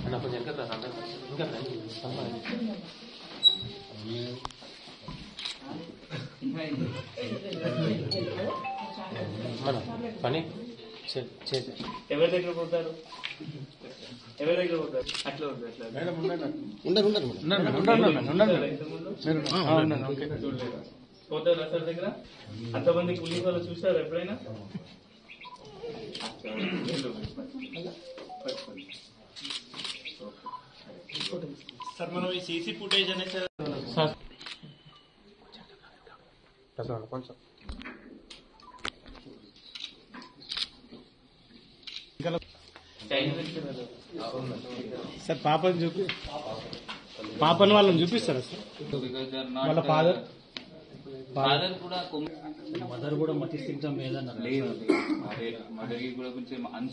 అన్న కొంచెం ఇంకా మన పని ఎవరి దగ్గర పోతారు ఎవరి దగ్గర పోతారు అట్లా పోతారు సార్ దగ్గర అంతమంది పోలీసు వాళ్ళు చూసారు ఎప్పుడైనా సార్ మనం ఈ సీసీ ఫుటేజ్ అనేది సార్ కొంచెం సార్ పాపని పాపని వాళ్ళని చూపిస్తారా సార్ వాళ్ళ ఫాదర్ కూడా మదర్ కూడా మతి సింటమ్ ఏదన్నా లేదు మదర్ కూడా కొంచెం